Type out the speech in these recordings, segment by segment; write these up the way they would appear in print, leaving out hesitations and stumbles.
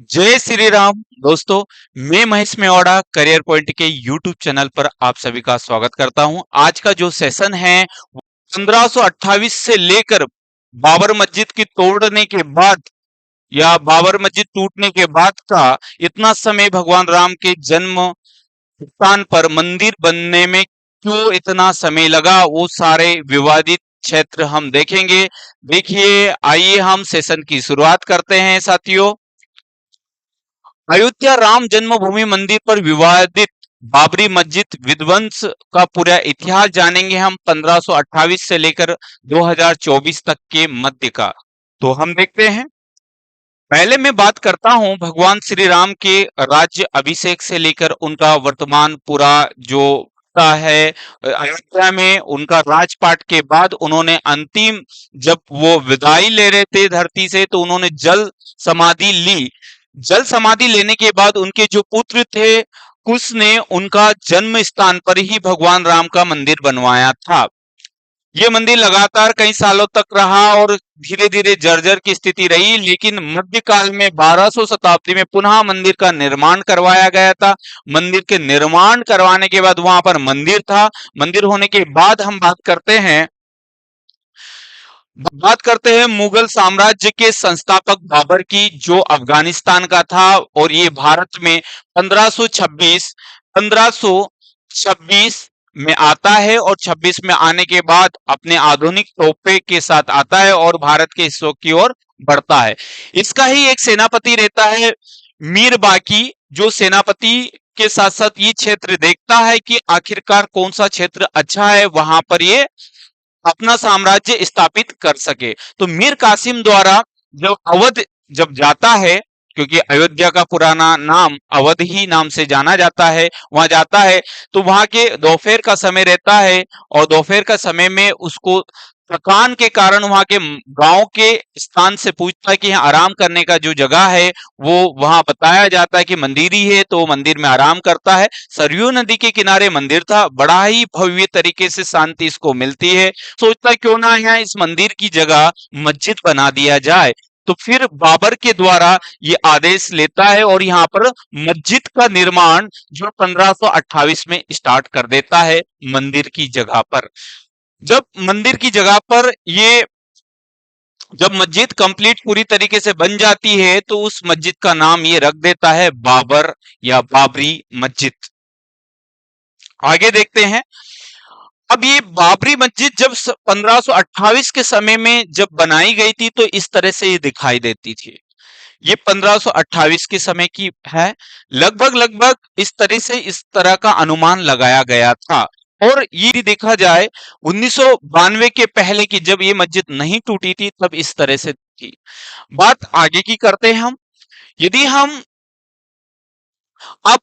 जय श्री राम दोस्तों। मैं महेश मेवाड़ा करियर पॉइंट के यूट्यूब चैनल पर आप सभी का स्वागत करता हूं। आज का जो सेशन है 1528 से लेकर बाबर मस्जिद की तोड़ने के बाद या बाबर मस्जिद टूटने के बाद का इतना समय भगवान राम के जन्म स्थान पर मंदिर बनने में क्यों इतना समय लगा, वो सारे विवादित क्षेत्र हम देखेंगे। देखिए, आइए हम सेशन की शुरुआत करते हैं साथियों। अयोध्या राम जन्मभूमि मंदिर पर विवादित बाबरी मस्जिद विध्वंस का पूरा इतिहास जानेंगे हम 1528 से लेकर 2024 तक के मध्य का। तो हम देखते हैं। पहले मैं बात करता हूं भगवान श्री राम के राज्य अभिषेक से लेकर उनका वर्तमान पूरा जो का है। अयोध्या में उनका राजपाट के बाद उन्होंने अंतिम जब वो विदाई ले रहे थे धरती से, तो उन्होंने जल समाधि ली। जल समाधि लेने के बाद उनके जो पुत्र थे कुश ने उनका जन्म स्थान पर ही भगवान राम का मंदिर बनवाया था। ये मंदिर लगातार कई सालों तक रहा और धीरे धीरे जर्जर की स्थिति रही, लेकिन मध्यकाल में 1200 शताब्दी में पुनः मंदिर का निर्माण करवाया गया था। मंदिर के निर्माण करवाने के बाद वहां पर मंदिर था। मंदिर होने के बाद हम बात करते हैं मुगल साम्राज्य के संस्थापक बाबर की, जो अफगानिस्तान का था और ये भारत में 1526 में आता है और 26 में आने के बाद अपने आधुनिक तोपे के साथ आता है और भारत के हिस्सों की ओर बढ़ता है। इसका ही एक सेनापति रहता है मीर बाकी, जो सेनापति के साथ साथ ये क्षेत्र देखता है कि आखिरकार कौन सा क्षेत्र अच्छा है, वहां पर ये अपना साम्राज्य स्थापित कर सके। तो मीर कासिम द्वारा जब अवध जब जाता है, क्योंकि अयोध्या का पुराना नाम अवध ही नाम से जाना जाता है, वहां जाता है तो वहां के दोपहर का समय रहता है और दोपहर का समय में उसको थकान के कारण वहां के गांव के स्थान से पूछता है कि यहाँ आराम करने का जो जगह है वो वहां बताया जाता है कि मंदिर ही है, तो वो मंदिर में आराम करता है। सरयू नदी के किनारे मंदिर था, बड़ा ही भव्य तरीके से शांति इसको मिलती है। सोचता है क्यों ना यहाँ इस मंदिर की जगह मस्जिद बना दिया जाए। तो फिर बाबर के द्वारा ये आदेश लेता है और यहाँ पर मस्जिद का निर्माण जो 1528 में स्टार्ट कर देता है मंदिर की जगह पर। जब मंदिर की जगह पर ये जब मस्जिद कंप्लीट पूरी तरीके से बन जाती है तो उस मस्जिद का नाम ये रख देता है बाबर या बाबरी मस्जिद। आगे देखते हैं। अब ये बाबरी मस्जिद जब 1528 के समय में जब बनाई गई थी तो इस तरह से ये दिखाई देती थी। ये 1528 के समय की है। लगभग लगभग इस तरह से इस तरह का अनुमान लगाया गया था। और ये भी देखा जाए 1992 के पहले की जब ये मस्जिद नहीं टूटी थी तब इस तरह से थी। बात आगे की करते हैं हम। यदि हम अब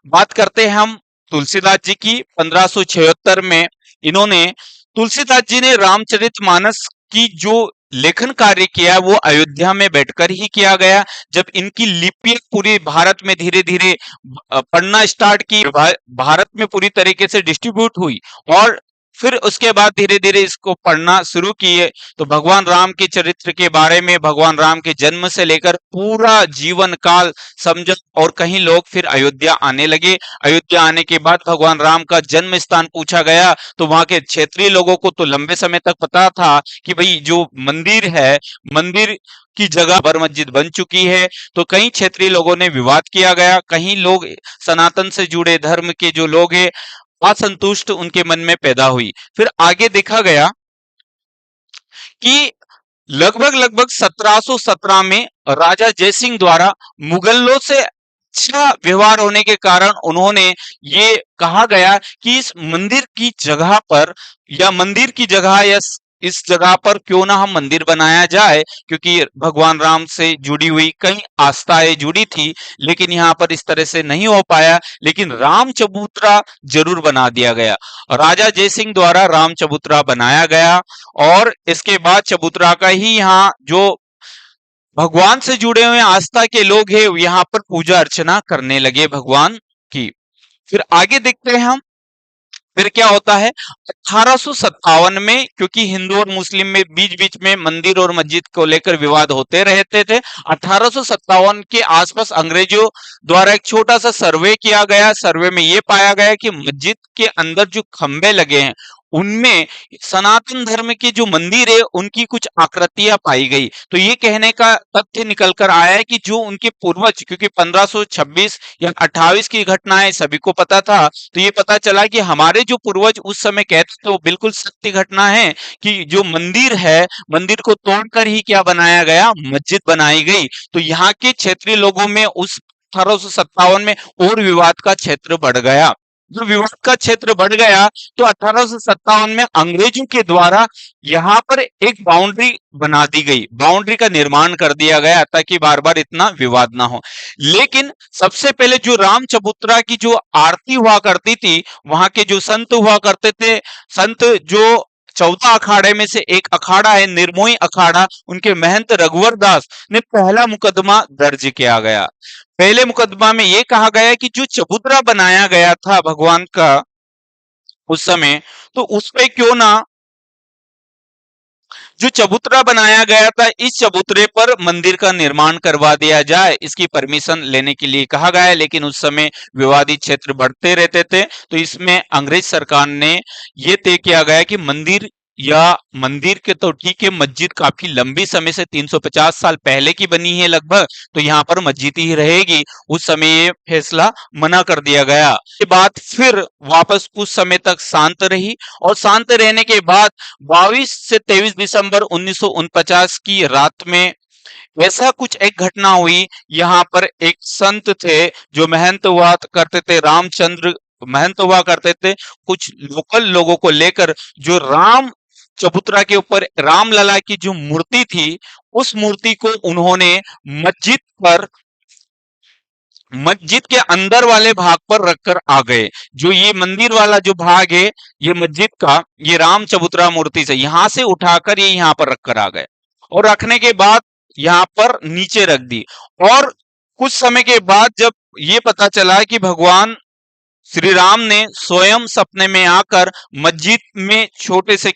बात करते हैं हम तुलसीदास जी की। 1576 में इन्होंने तुलसीदास जी ने रामचरितमानस की जो लेखन कार्य किया वो अयोध्या में बैठकर ही किया गया। जब इनकी लिपि पूरी भारत में धीरे धीरे पढ़ना स्टार्ट की, भारत में पूरी तरीके से डिस्ट्रीब्यूट हुई और फिर उसके बाद धीरे धीरे इसको पढ़ना शुरू किए, तो भगवान राम के चरित्र के बारे में, भगवान राम के जन्म से लेकर पूरा जीवन काल समझ और कहीं लोग फिर अयोध्या आने लगे। अयोध्या आने के बाद भगवान राम का जन्म स्थान पूछा गया तो वहां के क्षेत्रीय लोगों को तो लंबे समय तक पता था कि भाई जो मंदिर है, मंदिर की जगह बाबर मस्जिद बन चुकी है। तो कई क्षेत्रीय लोगों ने विवाद किया गया, कहीं लोग सनातन से जुड़े धर्म के जो लोग हैं असंतुष्ट उनके मन में पैदा हुई। फिर आगे देखा गया कि लगभग लगभग 1717 में राजा जयसिंह द्वारा मुगलों से अच्छा व्यवहार होने के कारण उन्होंने ये कहा गया कि इस मंदिर की जगह पर या मंदिर की जगह या इस जगह पर क्यों ना हम मंदिर बनाया जाए, क्योंकि भगवान राम से जुड़ी हुई कई आस्थाएं जुड़ी थी, लेकिन यहाँ पर इस तरह से नहीं हो पाया। लेकिन राम चबूतरा जरूर बना दिया गया। राजा जयसिंह द्वारा राम चबूतरा बनाया गया और इसके बाद चबूतरा का ही यहाँ जो भगवान से जुड़े हुए आस्था के लोग हैं यहाँ पर पूजा अर्चना करने लगे भगवान की। फिर आगे देखते हैं हम। फिर क्या होता है 1857 में, क्योंकि हिंदू और मुस्लिम में बीच बीच में मंदिर और मस्जिद को लेकर विवाद होते रहते थे, 1857 के आसपास अंग्रेजों द्वारा एक छोटा सा सर्वे किया गया। सर्वे में ये पाया गया कि मस्जिद के अंदर जो खंबे लगे हैं उनमें सनातन धर्म के जो मंदिर है उनकी कुछ आकृतियां पाई गई। तो ये कहने का तथ्य निकल कर आया है कि जो उनके पूर्वज, क्योंकि 1526 या 28 की घटनाएं सभी को पता था, तो ये पता चला कि हमारे जो पूर्वज उस समय कहते थे वो बिल्कुल सत्य घटना है कि जो मंदिर है, मंदिर को तोड़कर ही क्या बनाया गया, मस्जिद बनाई गई। तो यहाँ के क्षेत्रीय लोगों में उस 1857 में और विवाद का क्षेत्र बढ़ गया। जो विवाद का क्षेत्र बढ़ गया तो 1857 में अंग्रेजों के द्वारा यहाँ पर एक बाउंड्री बना दी गई, बाउंड्री का निर्माण कर दिया गया ताकि बार बार इतना विवाद ना हो। लेकिन सबसे पहले जो राम चबूतरा की जो आरती हुआ करती थी, वहां के जो संत हुआ करते थे, संत जो 14 अखाड़े में से एक अखाड़ा है निर्मोही अखाड़ा, उनके महंत रघुवर दास ने पहला मुकदमा दर्ज किया गया। पहले मुकदमा में यह कहा गया कि जो चबूतरा बनाया गया था भगवान का उस समय, तो उस पे क्यों ना, जो चबूतरा बनाया गया था इस चबूतरे पर मंदिर का निर्माण करवा दिया जाए, इसकी परमिशन लेने के लिए कहा गया। लेकिन उस समय विवादित क्षेत्र बढ़ते रहते थे, तो इसमें अंग्रेज सरकार ने यह तय किया गया कि मंदिर, या मंदिर के तो ठीक है, मस्जिद काफी लंबी समय से 350 साल पहले की बनी है लगभग, तो यहाँ पर मस्जिद ही रहेगी। उस समय ये फैसला मना कर दिया गया। ये बात फिर वापस कुछ समय तक शांत रही, और शांत रहने के बाद 22 से 23 दिसंबर 1949 की रात में ऐसा कुछ एक घटना हुई। यहाँ पर एक संत थे जो महंत हुआ करते थे, रामचंद्र महंत हुआ करते थे। कुछ लोकल लोगों को लेकर जो राम चबूतरा के ऊपर रामलला की जो मूर्ति थी, उस मूर्ति को उन्होंने मस्जिद पर, मस्जिद के अंदर वाले भाग पर रखकर आ गए। जो ये मंदिर वाला जो भाग है ये मस्जिद का, ये राम चबूतरा मूर्ति से यहां से उठाकर ये यहाँ पर रखकर आ गए, और रखने के बाद यहाँ पर नीचे रख दी। और कुछ समय के बाद जब ये पता चला कि भगवान श्री राम ने स्वयं सपने में आकर मस्जिद में छोटे से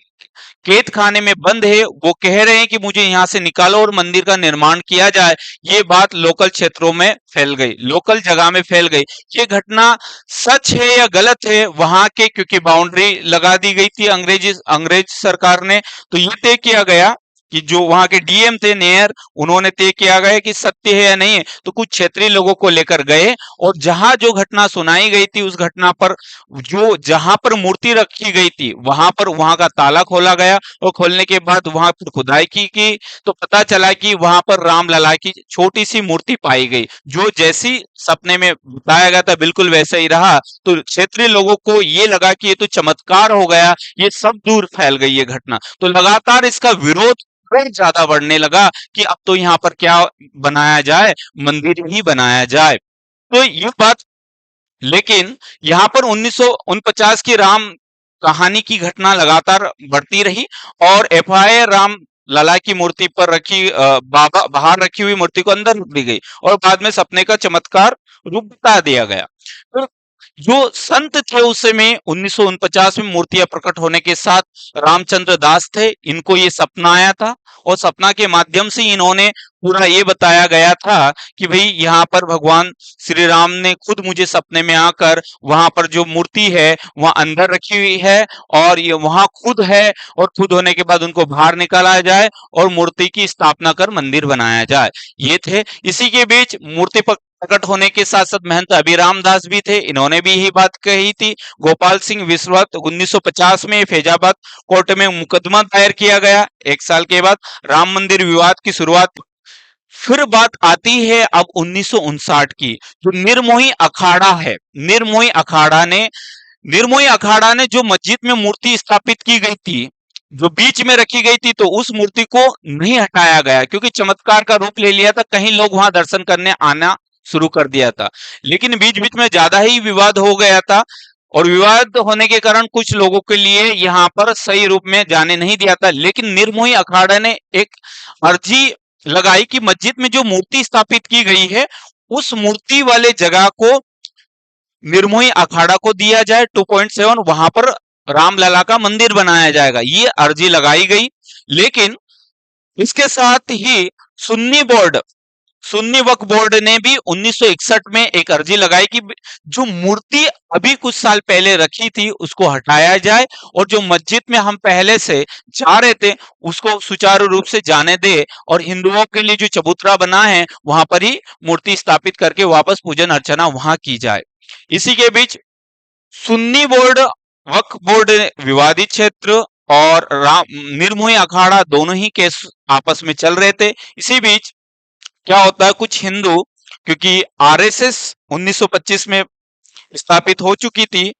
कैद खाने में बंद है, वो कह रहे हैं कि मुझे यहाँ से निकालो और मंदिर का निर्माण किया जाए, ये बात लोकल क्षेत्रों में फैल गई, लोकल जगह में फैल गई। ये घटना सच है या गलत है वहां के, क्योंकि बाउंड्री लगा दी गई थी अंग्रेज सरकार ने, तो ये तय किया गया कि जो वहां के डीएम थे नेयर, उन्होंने तय किया गया कि सत्य है या नहीं है। तो कुछ क्षेत्रीय लोगों को लेकर गए, और जहां जो घटना सुनाई गई थी उस घटना पर, जो जहां पर मूर्ति रखी गई थी वहां पर, वहां का ताला खोला गया, और खोलने के बाद वहां पर खुदाई की तो पता चला कि वहां पर रामलला की छोटी सी मूर्ति पाई गई, जो जैसी सपने में बताया गया था बिल्कुल वैसा ही रहा। तो क्षेत्रीय लोगों को ये लगा कि ये तो चमत्कार हो गया, ये सब दूर फैल गई ये घटना। तो लगातार इसका विरोध और ज्यादा बढ़ने लगा कि अब तो यहाँ पर क्या बनाया जाए, मंदिर ही बनाया जाए। तो ये बात, लेकिन यहाँ पर 1949 की राम कहानी की घटना लगातार बढ़ती रही, और एफआईआर राम लला की मूर्ति पर रखी, बाहर रखी हुई मूर्ति को अंदर रख दी गई, और बाद में सपने का चमत्कार रूप बता दिया गया। तो जो संत थे उस समय 1949 में मूर्तियां प्रकट होने के साथ रामचंद्र दास थे, इनको ये सपना आया था, और सपना के माध्यम से इन्होंने पूरा ये बताया गया था कि भाई यहाँ पर भगवान श्री राम ने खुद मुझे सपने में आकर, वहां पर जो मूर्ति है वहां अंदर रखी हुई है, और ये वहां खुद है, और खुद होने के बाद उनको बाहर निकाला जाए और मूर्ति की स्थापना कर मंदिर बनाया जाए, ये थे। इसी के बीच मूर्ति प्रकट होने के साथ साथ महंत अभिराम दास भी थे, इन्होंने भी यही बात कही थी। गोपाल सिंह विश्वनाथ 1950 में फैजाबाद कोर्ट में मुकदमा दायर किया गया। एक साल के बाद राम मंदिर विवाद की शुरुआत। फिर बात आती है अब 1959 की, जो निर्मोही अखाड़ा है। निर्मोही अखाड़ा ने जो मस्जिद में मूर्ति स्थापित की गई थी, जो बीच में रखी गई थी, तो उस मूर्ति को नहीं हटाया गया, क्योंकि चमत्कार का रूप ले लिया था, कहीं लोग वहां दर्शन करने आना शुरू कर दिया था। लेकिन बीच बीच में ज्यादा ही विवाद हो गया था, और विवाद होने के कारण कुछ लोगों के लिए यहाँ पर सही रूप में जाने नहीं दिया था। लेकिन निर्मोही अखाड़ा ने एक अर्जी लगाई कि मस्जिद में जो मूर्ति स्थापित की गई है उस मूर्ति वाले जगह को निर्मोही अखाड़ा को दिया जाए 2.7, वहां पर रामलला का मंदिर बनाया जाएगा। ये अर्जी लगाई गई। लेकिन इसके साथ ही सुन्नी बोर्ड, सुन्नी वक्फ बोर्ड ने भी 1961 में एक अर्जी लगाई कि जो मूर्ति अभी कुछ साल पहले रखी थी उसको हटाया जाए और जो मस्जिद में हम पहले से जा रहे थे उसको सुचारू रूप से जाने दे और हिंदुओं के लिए जो चबूतरा बना है वहां पर ही मूर्ति स्थापित करके वापस पूजन अर्चना वहां की जाए। इसी के बीच सुन्नी बोर्ड, वक्फ बोर्ड, विवादित क्षेत्र और निर्मोही अखाड़ा दोनों ही केस आपस में चल रहे थे। इसी बीच क्या होता है, कुछ हिंदू, क्योंकि आरएसएस 1925 में स्थापित हो चुकी थी,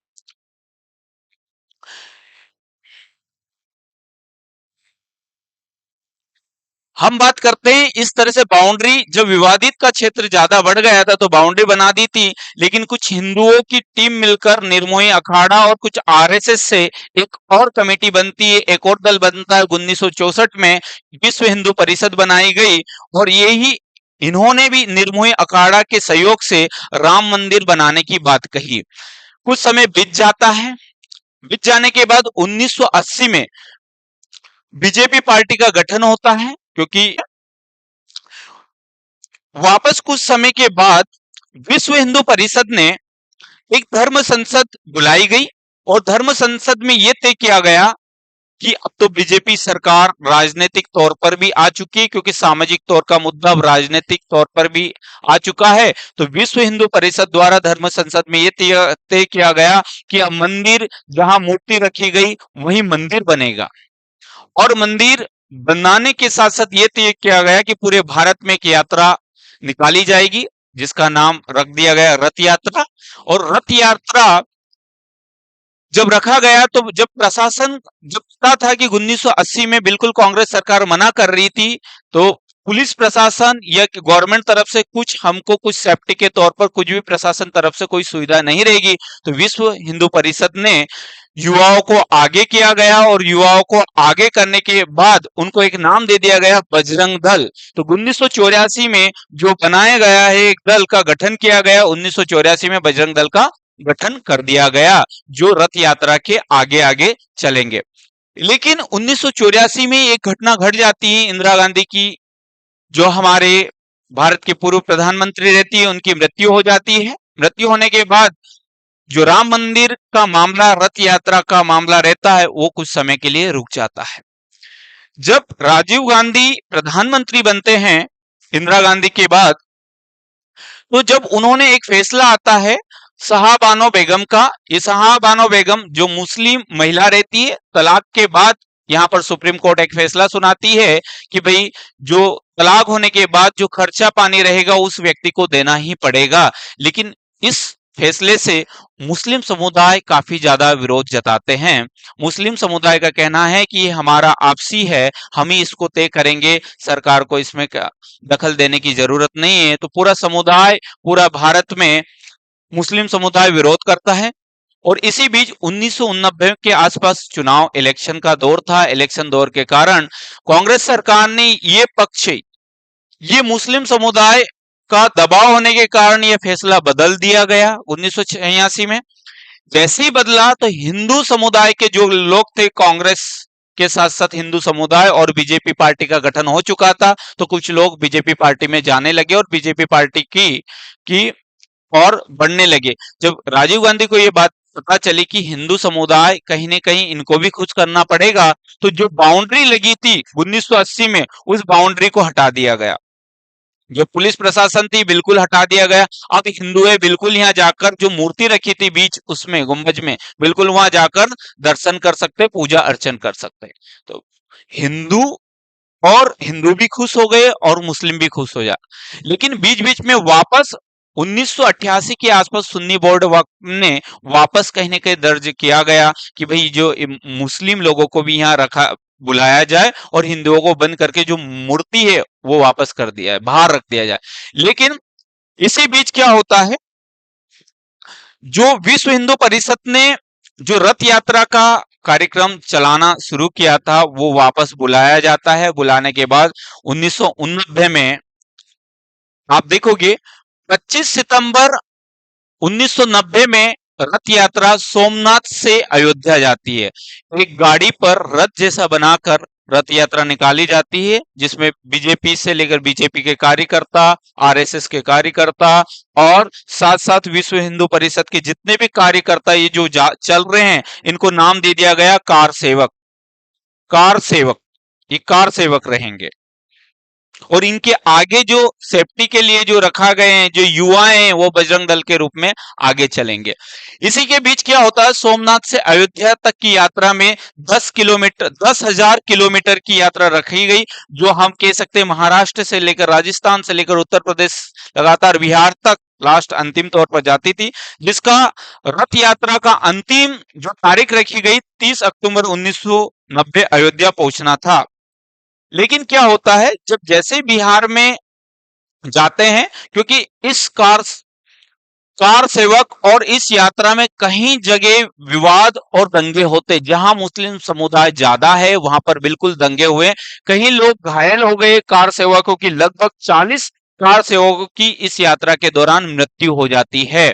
हम बात करते हैं इस तरह से बाउंड्री, जब विवादित का क्षेत्र ज्यादा बढ़ गया था तो बाउंड्री बना दी थी। लेकिन कुछ हिंदुओं की टीम मिलकर निर्मोही अखाड़ा और कुछ आरएसएस से एक और कमेटी बनती है, एक और दल बनता है। 1964 में विश्व हिंदू परिषद बनाई गई और यही इन्होंने भी निर्मोही अखाड़ा के सहयोग से राम मंदिर बनाने की बात कही। कुछ समय बीत जाता है। बीत जाने के बाद 1980 में बीजेपी पार्टी का गठन होता है, क्योंकि वापस कुछ समय के बाद विश्व हिंदू परिषद ने एक धर्म संसद बुलाई गई और धर्म संसद में यह तय किया गया कि अब तो बीजेपी सरकार राजनीतिक तौर पर भी आ चुकी है, क्योंकि सामाजिक तौर का मुद्दा अब राजनीतिक तौर पर भी आ चुका है। तो विश्व हिंदू परिषद द्वारा धर्म संसद में यह तय किया गया कि अब मंदिर, जहां मूर्ति रखी गई वही मंदिर बनेगा। और मंदिर बनाने के साथ साथ ये तय किया गया कि पूरे भारत में एक यात्रा निकाली जाएगी जिसका नाम रख दिया गया रथ यात्रा। और रथ यात्रा जब रखा गया तो जब प्रशासन, जब पता था कि 1980 में बिल्कुल कांग्रेस सरकार मना कर रही थी, तो पुलिस प्रशासन या गवर्नमेंट तरफ से कुछ हमको कुछ सेफ्टी के तौर पर कुछ भी प्रशासन तरफ से कोई सुविधा नहीं रहेगी, तो विश्व हिंदू परिषद ने युवाओं को आगे किया गया और युवाओं को आगे करने के बाद उनको एक नाम दे दिया गया बजरंग दल। तो 1984 में जो बनाया गया है एक दल का गठन किया गया, 1984 में बजरंग दल का गठन कर दिया गया जो रथ यात्रा के आगे आगे चलेंगे। लेकिन 1984 में एक घटना घट जाती है, इंदिरा गांधी की, जो हमारे भारत के पूर्व प्रधानमंत्री रहती है, उनकी मृत्यु हो जाती है। मृत्यु होने के बाद जो राम मंदिर का मामला, रथ यात्रा का मामला रहता है, वो कुछ समय के लिए रुक जाता है। जब राजीव गांधी प्रधानमंत्री बनते हैं इंदिरा गांधी के बाद, तो जब उन्होंने एक फैसला आता है शाहबानो बेगम का, ये शाहबानो बेगम जो मुस्लिम महिला रहती है, तलाक के बाद यहाँ पर सुप्रीम कोर्ट एक फैसला सुनाती है कि भाई जो तलाक होने के बाद जो खर्चा पानी रहेगा उस व्यक्ति को देना ही पड़ेगा। लेकिन इस फैसले से मुस्लिम समुदाय काफी ज्यादा विरोध जताते हैं। मुस्लिम समुदाय का कहना है कि ये हमारा आपसी है, हम ही इसको तय करेंगे, सरकार को इसमें दखल देने की जरूरत नहीं है। तो पूरा समुदाय, पूरा भारत में मुस्लिम समुदाय विरोध करता है। और इसी बीच 1989 के आसपास चुनाव, इलेक्शन का दौर था। इलेक्शन दौर के कारण कांग्रेस सरकार ने ये पक्ष, ये मुस्लिम समुदाय का दबाव होने के कारण यह फैसला बदल दिया गया 1986 में। जैसे ही बदला तो हिंदू समुदाय के जो लोग थे, कांग्रेस के साथ साथ हिंदू समुदाय, और बीजेपी पार्टी का गठन हो चुका था, तो कुछ लोग बीजेपी पार्टी में जाने लगे और बीजेपी पार्टी की और बढ़ने लगे। जब राजीव गांधी को ये बात पता चली कि हिंदू समुदाय कहीं न कहीं इनको भी कुछ करना पड़ेगा, तो जो बाउंड्री लगी थी 1980 में, उस बाउंड्री को हटा दिया गया। जो पुलिस प्रशासन थी बिल्कुल हटा दिया गया। अब हिंदू है बिल्कुल यहाँ जाकर, जो मूर्ति रखी थी बीच उसमें गुंबज में, बिल्कुल वहां जाकर दर्शन कर सकते, पूजा अर्चन कर सकते। तो हिंदू, और हिंदू भी खुश हो गए और मुस्लिम भी खुश हो जाए। लेकिन बीच बीच में वापस 1988 के आसपास सुन्नी बोर्ड ने वापस कहीं ना कहीं दर्ज किया गया कि भाई जो मुस्लिम लोगों को भी यहाँ रखा, बुलाया जाए और हिंदुओं को बंद करके जो मूर्ति है वो वापस कर दिया है, बाहर रख दिया जाए। लेकिन इसी बीच क्या होता है, जो विश्व हिंदू परिषद ने जो रथ यात्रा का कार्यक्रम चलाना शुरू किया था वो वापस बुलाया जाता है। बुलाने के बाद 1989 में आप देखोगे 25 सितंबर 1990 में रथ यात्रा सोमनाथ से अयोध्या जाती है। एक गाड़ी पर रथ जैसा बनाकर रथ यात्रा निकाली जाती है, जिसमें बीजेपी से लेकर बीजेपी के कार्यकर्ता, आरएसएस के कार्यकर्ता और साथ साथ विश्व हिंदू परिषद के जितने भी कार्यकर्ता ये जो चल रहे हैं, इनको नाम दे दिया गया कार सेवक। कार सेवक, ये कार सेवक रहेंगे। और इनके आगे जो सेफ्टी के लिए जो रखा गए हैं, जो युवा हैं, वो बजरंग दल के रूप में आगे चलेंगे। इसी के बीच क्या होता है, सोमनाथ से अयोध्या तक की यात्रा में 10,000 किलोमीटर की यात्रा रखी गई, जो हम कह सकते हैं महाराष्ट्र से लेकर राजस्थान से लेकर उत्तर प्रदेश लगातार बिहार तक लास्ट अंतिम तौर पर जाती थी, जिसका रथ यात्रा का अंतिम जो तारीख रखी गई 30 अक्टूबर 1990 अयोध्या पहुंचना था। लेकिन क्या होता है, जब जैसे बिहार में जाते हैं, क्योंकि इस कार सेवक और इस यात्रा में कहीं जगह विवाद और दंगे होते, जहां मुस्लिम समुदाय ज्यादा है वहां पर बिल्कुल दंगे हुए, कहीं लोग घायल हो गए। कार सेवकों की लगभग 40 कार सेवकों की इस यात्रा के दौरान मृत्यु हो जाती है।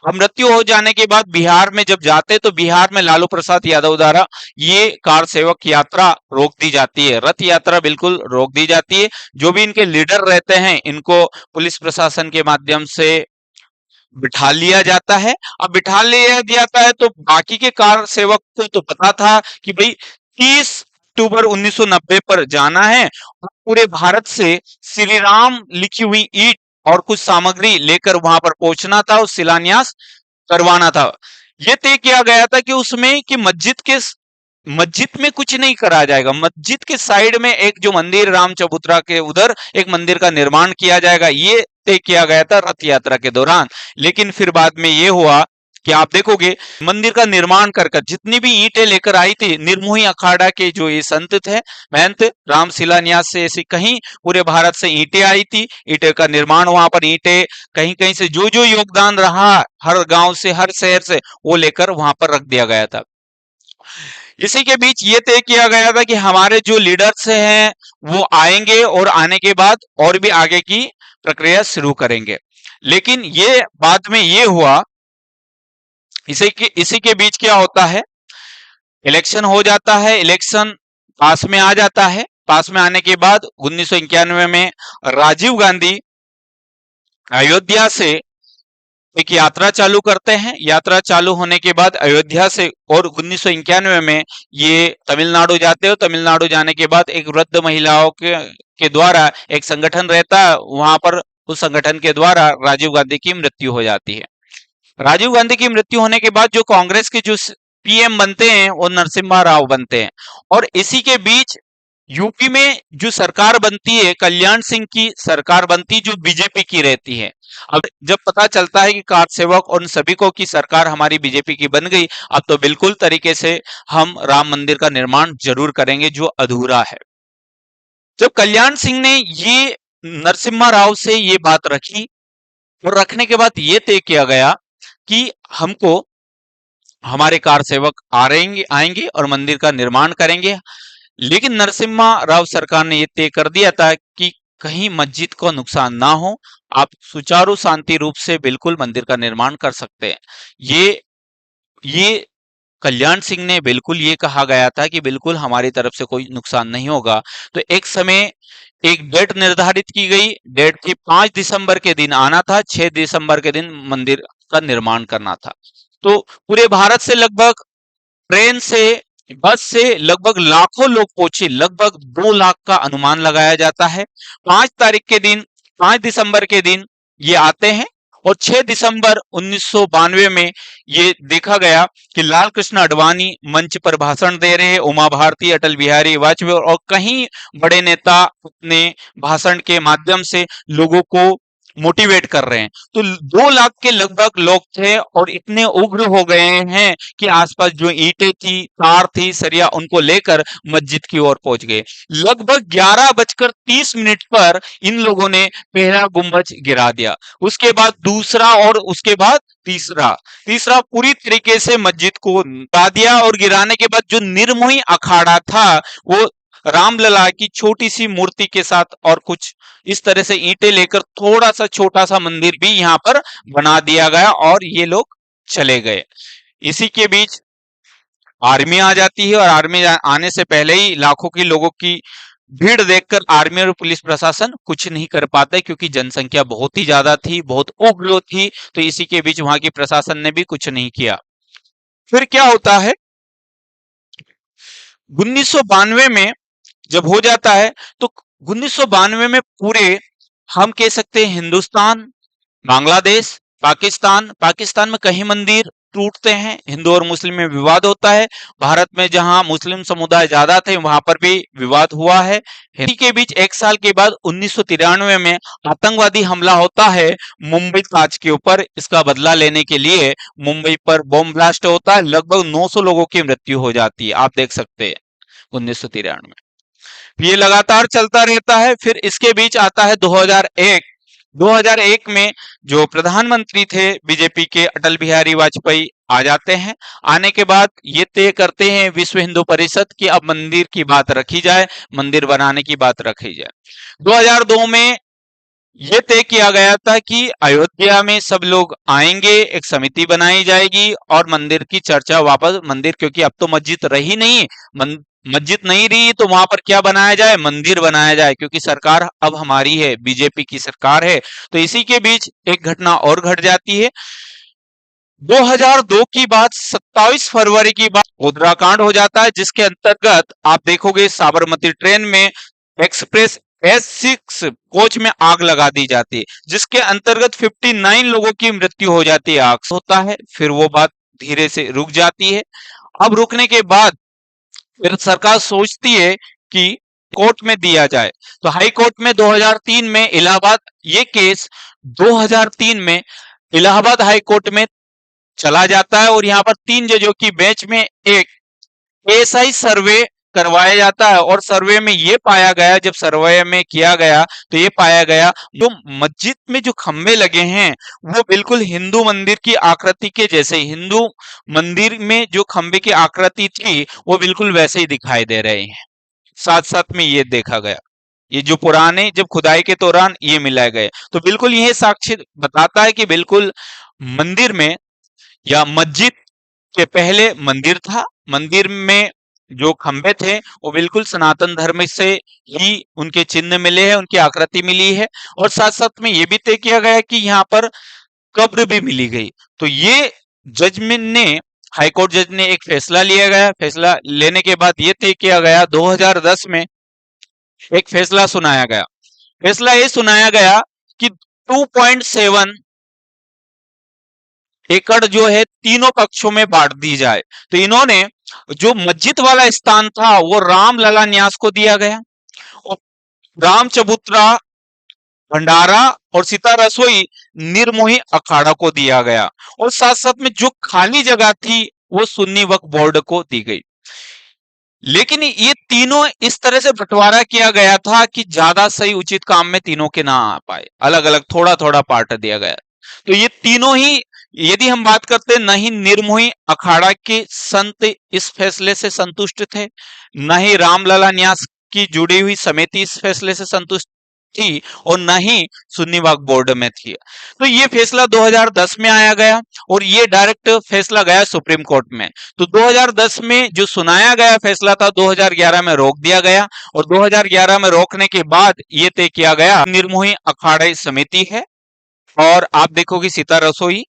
अब मृत्यु हो जाने के बाद बिहार में जब जाते तो बिहार में लालू प्रसाद यादव द्वारा ये कार सेवक यात्रा रोक दी जाती है, रथ यात्रा बिल्कुल रोक दी जाती है। जो भी इनके लीडर रहते हैं, इनको पुलिस प्रशासन के माध्यम से बिठा लिया जाता है। अब बिठा लिया जाता है तो बाकी के कार सेवक को तो पता था कि भाई 30 अक्टूबर 1990 पर जाना है और पूरे भारत से श्री राम लिखी हुई ईंट और कुछ सामग्री लेकर वहां पर पहुंचना था और शिलान्यास करवाना था। यह तय किया गया था कि उसमें कि मस्जिद में कुछ नहीं करा जाएगा, मस्जिद के साइड में एक जो मंदिर राम चबूतरा के उधर एक मंदिर का निर्माण किया जाएगा, ये तय किया गया था रथ यात्रा के दौरान। लेकिन फिर बाद में ये हुआ कि आप देखोगे मंदिर का निर्माण कर जितनी भी ईंटें लेकर आई थी, निर्मोही अखाड़ा के जो ये संत थे महंत, राम शिलान्यास से ऐसी कहीं पूरे भारत से ईंटें आई थी, ईंटें का निर्माण वहां पर ईंटें कहीं कहीं से जो जो योगदान रहा हर गांव से हर शहर से वो लेकर वहां पर रख दिया गया था। इसी के बीच ये तय किया गया था कि हमारे जो लीडर्स हैं वो आएंगे और आने के बाद और भी आगे की प्रक्रिया शुरू करेंगे। लेकिन ये बाद में ये हुआ, इसी के बीच क्या होता है, इलेक्शन हो जाता है, इलेक्शन पास में आ जाता है। पास में आने के बाद 1991 में राजीव गांधी अयोध्या से एक यात्रा चालू करते हैं। यात्रा चालू होने के बाद अयोध्या से और 1991 में ये तमिलनाडु जाते हो। तमिलनाडु जाने के बाद एक वृद्ध महिलाओं के द्वारा एक संगठन रहता है, वहां पर उस संगठन के द्वारा राजीव गांधी की मृत्यु हो जाती है। राजीव गांधी की मृत्यु होने के बाद जो कांग्रेस के जो पीएम बनते हैं वो नरसिम्हा राव बनते हैं। और इसी के बीच यूपी में जो सरकार बनती है, कल्याण सिंह की सरकार बनती, जो बीजेपी की रहती है। अब जब पता चलता है कि कार सेवक और सभी को की सरकार हमारी बीजेपी की बन गई, अब तो बिल्कुल तरीके से हम राम मंदिर का निर्माण जरूर करेंगे जो अधूरा है। जब कल्याण सिंह ने ये नरसिम्हा राव से ये बात रखी और रखने के बाद ये तय किया गया कि हमको हमारे कार सेवक आएंगे और मंदिर का निर्माण करेंगे। लेकिन नरसिम्हा राव सरकार ने यह तय कर दिया था कि कहीं मस्जिद को नुकसान ना हो, आप सुचारू शांति रूप से बिल्कुल मंदिर का निर्माण कर सकते हैं। ये कल्याण सिंह ने बिल्कुल ये कहा गया था कि बिल्कुल हमारी तरफ से कोई नुकसान नहीं होगा। तो एक समय एक डेट निर्धारित की गई, डेट थी 5 दिसंबर के दिन आना था, 6 दिसंबर के दिन मंदिर का निर्माण करना था। तो पूरे भारत से लगभग ट्रेन से बस से लगभग लाखों लोग पहुंचे, लगभग 2 लाख का अनुमान लगाया जाता है। 5 दिसंबर के दिन ये आते हैं और 6 दिसंबर 1992 में ये देखा गया कि लाल कृष्ण आडवाणी मंच पर भाषण दे रहे हैं, उमा भारती, अटल बिहारी वाजपेयी और कई बड़े नेता अपने भाषण के माध्यम से लोगों को मोटिवेट कर रहे हैं। तो 2 लाख के लगभग लोग थे और इतने उग्र हो गए हैं कि आसपास जो ईंटें थी, तार थी, सरिया, उनको लेकर मस्जिद की ओर पहुंच गए। लगभग 11:30 पर इन लोगों ने पहला गुंबज गिरा दिया, उसके बाद दूसरा और उसके बाद तीसरा पूरी तरीके से मस्जिद को गिरा दिया। और गिराने के बाद जो निर्मोही अखाड़ा था वो रामलला की छोटी सी मूर्ति के साथ और कुछ इस तरह से ईंटें लेकर थोड़ा सा छोटा सा मंदिर भी यहाँ पर बना दिया गया और ये लोग चले गए। इसी के बीच आर्मी आ जाती है और आर्मी आने से पहले ही लाखों की लोगों की भीड़ देखकर आर्मी और पुलिस प्रशासन कुछ नहीं कर पाते, क्योंकि जनसंख्या बहुत ही ज्यादा थी, बहुत उग्र थी। तो इसी के बीच वहां की प्रशासन ने भी कुछ नहीं किया। फिर क्या होता है, 1992 में जब हो जाता है तो 1992 में पूरे हम कह सकते हैं हिंदुस्तान, बांग्लादेश, पाकिस्तान में कहीं मंदिर टूटते हैं, हिंदू और मुस्लिम में विवाद होता है। भारत में जहां मुस्लिम समुदाय ज्यादा थे वहां पर भी विवाद हुआ है। इसी के बीच एक साल के बाद 1993 में आतंकवादी हमला होता है मुंबई ताज के ऊपर। इसका बदला लेने के लिए मुंबई पर बॉम्ब ब्लास्ट होता है, लगभग 900 लोगों की मृत्यु हो जाती है, आप देख सकते हैं 1993 में। ये लगातार चलता रहता है। फिर इसके बीच आता है 2001 में जो प्रधानमंत्री थे बीजेपी के अटल बिहारी वाजपेयी आ जाते हैं। आने के बाद ये तय करते हैं विश्व हिंदू परिषद की अब मंदिर की बात रखी जाए, मंदिर बनाने की बात रखी जाए। 2002 में ये तय किया गया था कि अयोध्या में सब लोग आएंगे, एक समिति बनाई जाएगी और मंदिर की चर्चा वापस मंदिर, क्योंकि अब तो मस्जिद रही नहीं, मस्जिद नहीं रही तो वहां पर क्या बनाया जाए, मंदिर बनाया जाए, क्योंकि सरकार अब हमारी है, बीजेपी की सरकार है। तो इसी के बीच एक घटना और घट जाती है। 2002 की बात, 27 फरवरी की बात, गोधराकांड हो जाता है, जिसके अंतर्गत आप देखोगे साबरमती ट्रेन में एक्सप्रेस S6 कोच में आग लगा दी जाती है, जिसके अंतर्गत 59 लोगों की मृत्यु हो जाती है, आग होता है। फिर वो बात धीरे से रुक जाती है। अब रुकने के बाद फिर सरकार सोचती है कि कोर्ट में दिया जाए, तो हाई कोर्ट में 2003 में इलाहाबाद, ये केस 2003 में इलाहाबाद हाई कोर्ट में चला जाता है और यहाँ पर 3 जजों की बेंच में एक एएसआई सर्वे करवाया जाता है। और सर्वे में ये पाया गया, जब सर्वे में किया गया तो ये पाया गया जो मस्जिद में जो खंबे लगे हैं वो बिल्कुल हिंदू मंदिर की आकृति के जैसे, हिंदू मंदिर में जो खंबे की आकृति थी वो बिल्कुल वैसे ही दिखाई दे रहे हैं। साथ साथ में ये देखा गया, ये जो पुराने जब खुदाई के दौरान ये मिलाए गए, तो बिल्कुल यह साक्ष्य बताता है कि बिल्कुल मंदिर में या मस्जिद के पहले मंदिर था, मंदिर में जो खंबे थे वो बिल्कुल सनातन धर्म से ही उनके चिन्ह मिले हैं, उनकी आकृति मिली है। और साथ साथ में ये भी तय किया गया कि यहाँ पर कब्र भी मिली गई। तो ये जजमेंट ने, हाईकोर्ट जज ने एक फैसला लिया गया। फैसला लेने के बाद ये तय किया गया, 2010 में एक फैसला सुनाया गया। फैसला ये सुनाया गया कि 2.7 एकड़ जो है तीनों पक्षों में बांट दी जाए। तो इन्होंने जो मस्जिद वाला स्थान था वो रामलला न्यास को दिया गया और राम चबूतरा, भंडारा और सीता रसोई निर्मोही अखाड़ा को दिया गया। और साथ साथ में जो खाली जगह थी वो सुन्नी वक्फ बोर्ड को दी गई। लेकिन ये तीनों इस तरह से बंटवारा किया गया था कि ज्यादा सही उचित काम में तीनों के ना आ पाए, अलग अलग थोड़ा थोड़ा पार्ट दिया गया। तो ये तीनों ही, यदि हम बात करते न ही निर्मोही अखाड़ा के संत इस फैसले से संतुष्ट थे, न ही रामलला न्यास की जुड़ी हुई समिति इस फैसले से संतुष्ट थी और न ही सुन्नी वक्फ बोर्ड में थी। तो ये फैसला 2010 में आया गया और ये डायरेक्ट फैसला गया सुप्रीम कोर्ट में। तो 2010 में जो सुनाया गया फैसला था 2011 में रोक दिया गया और 2011 में रोकने के बाद ये तय किया गया निर्मोही अखाड़ा समिति है। और आप देखोगे सीता रसोई,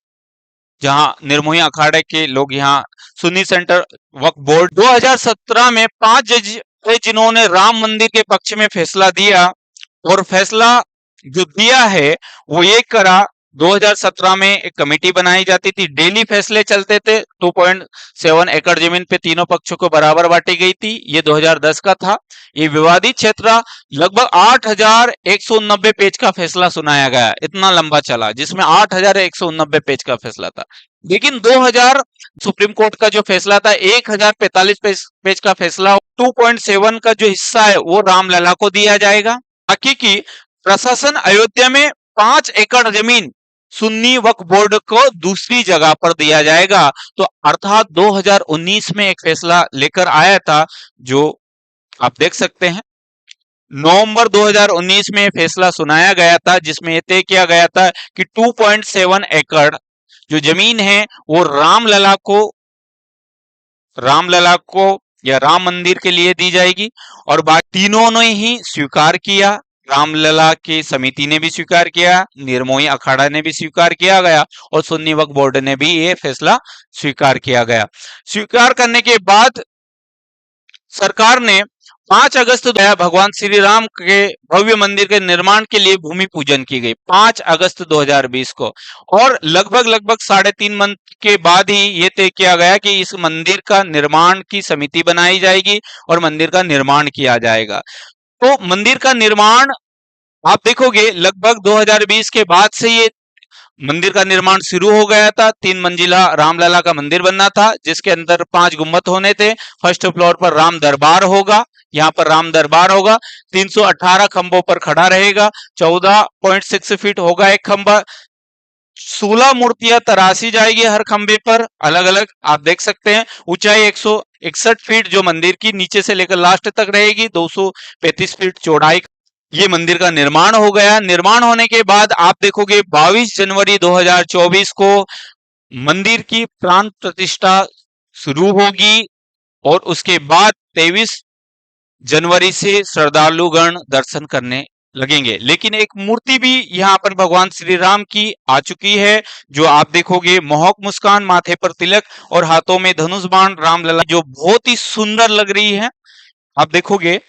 जहां निर्मोही अखाड़े के लोग, यहाँ सुन्नी सेंटर वक्फ बोर्ड। 2017 में 5 जज थे जिन्होंने राम मंदिर के पक्ष में फैसला दिया और फैसला जो दिया है वो ये करा, 2017 में एक कमेटी बनाई जाती थी, डेली फैसले चलते थे। 2.7 एकड़ जमीन पे तीनों पक्षों को बराबर बांटी गई थी, ये 2010 का था। ये विवादित क्षेत्र लगभग 8,189 पेज का फैसला सुनाया गया, इतना लंबा चला, जिसमें 8,189 पेज का फैसला था। लेकिन 2000 सुप्रीम कोर्ट का जो फैसला था 1,045 पेज का फैसला, 2.7 का जो हिस्सा है वो रामलला को दिया जाएगा। बाकी की प्रशासन अयोध्या में 5 एकड़ जमीन सुन्नी वक्फ बोर्ड को दूसरी जगह पर दिया जाएगा। तो अर्थात 2019 में एक फैसला लेकर आया था जो आप देख सकते हैं नवंबर 2019 में फैसला सुनाया गया था, जिसमें यह तय किया गया था कि 2.7 एकड़ जो जमीन है वो रामलला को या राम मंदिर के लिए दी जाएगी। और बाकी तीनों ने ही स्वीकार किया, रामलला की समिति ने भी स्वीकार किया, निर्मोही अखाड़ा ने भी स्वीकार किया गया और सुन्नी वक्फ बोर्ड ने भी ये फैसला स्वीकार किया गया। स्वीकार करने के बाद सरकार ने 5 अगस्त भगवान श्री राम के भव्य मंदिर के निर्माण के लिए भूमि पूजन की गई 5 अगस्त 2020 को। और लगभग 3.5 मंथ के बाद ही ये तय किया गया कि इस मंदिर का निर्माण की समिति बनाई जाएगी और मंदिर का निर्माण किया जाएगा। तो मंदिर का निर्माण आप देखोगे लगभग 2020 के बाद से ये मंदिर का निर्माण शुरू हो गया था। 3 मंजिला रामलला का मंदिर बनना था, जिसके अंदर 5 गुम्बद होने थे। फर्स्ट फ्लोर पर राम दरबार होगा, यहाँ पर राम दरबार होगा, 318 खंभों पर खड़ा रहेगा, 14.6 फीट होगा एक खंभा, 16 मूर्तियां तराशी जाएगी हर खंभे पर अलग अलग, आप देख सकते हैं। ऊंचाई 161 फीट जो मंदिर की नीचे से लेकर लास्ट तक रहेगी, 235 फीट चौड़ाई। ये मंदिर का निर्माण हो गया। निर्माण होने के बाद आप देखोगे 22 जनवरी 2024 को मंदिर की प्राण प्रतिष्ठा शुरू होगी और उसके बाद 23 जनवरी से श्रद्धालुगण दर्शन करने लगेंगे। लेकिन एक मूर्ति भी यहाँ पर भगवान श्री राम की आ चुकी है, जो आप देखोगे मोहक मुस्कान, माथे पर तिलक और हाथों में धनुष बाण रामलला, जो बहुत ही सुंदर लग रही है। आप देखोगे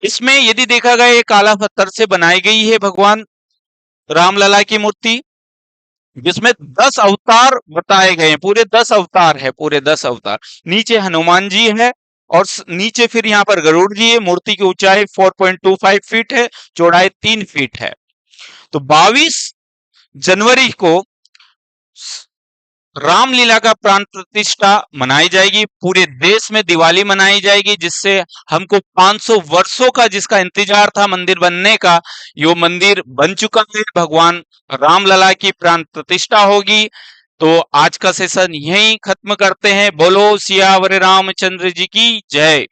इसमें यदि देखा गया ये काला पत्थर से बनाई गई है भगवान रामलला की मूर्ति, जिसमें 10 अवतार बताए गए हैं, पूरे 10 अवतार है, पूरे 10 अवतार। नीचे हनुमान जी है और नीचे फिर यहाँ पर गरुड़ जी है। मूर्ति की ऊंचाई 4.25 फीट है, चौड़ाई 3 फीट है। तो 22 जनवरी को रामलीला का प्राण प्रतिष्ठा मनाई जाएगी। पूरे देश में दिवाली मनाई जाएगी, जिससे हमको 500 वर्षों का जिसका इंतजार था मंदिर बनने का, यो मंदिर बन चुका है। भगवान रामलला की प्राण प्रतिष्ठा होगी। तो आज का सेशन यहीं खत्म करते हैं। बोलो सियावर रामचंद्र जी की जय।